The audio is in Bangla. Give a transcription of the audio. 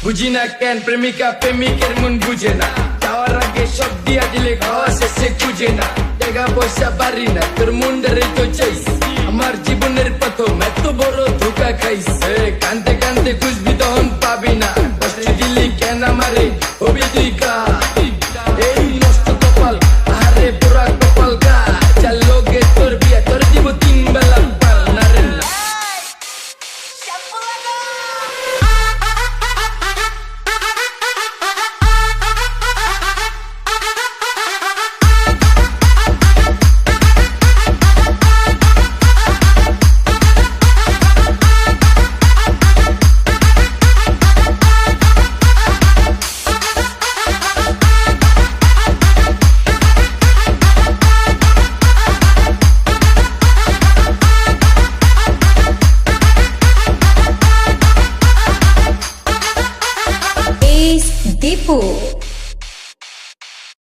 বুঝি না কেন প্রেমিকা প্রেমিকের মন বুঝে না, যাওয়ার আগে সব দিয়া দিলে খাওয়া শেষে খুঁজে না, টাকা পয়সা পারি না তোর মুন্ডারে তো চাইস, আমার জীবনের প্রথম এত বড় ধোকা খাইস, কানতে কানতে খুঁজবি তখন পাবি না, কষ্ট দিলি কেন আমারে হবি তুই কা, এই নষ্ট কপাল আরে পুরা কপাল কা, চাল লোকে তোর বিয়া তোর দিব 3 বেলা পাল না রে না। Deepu.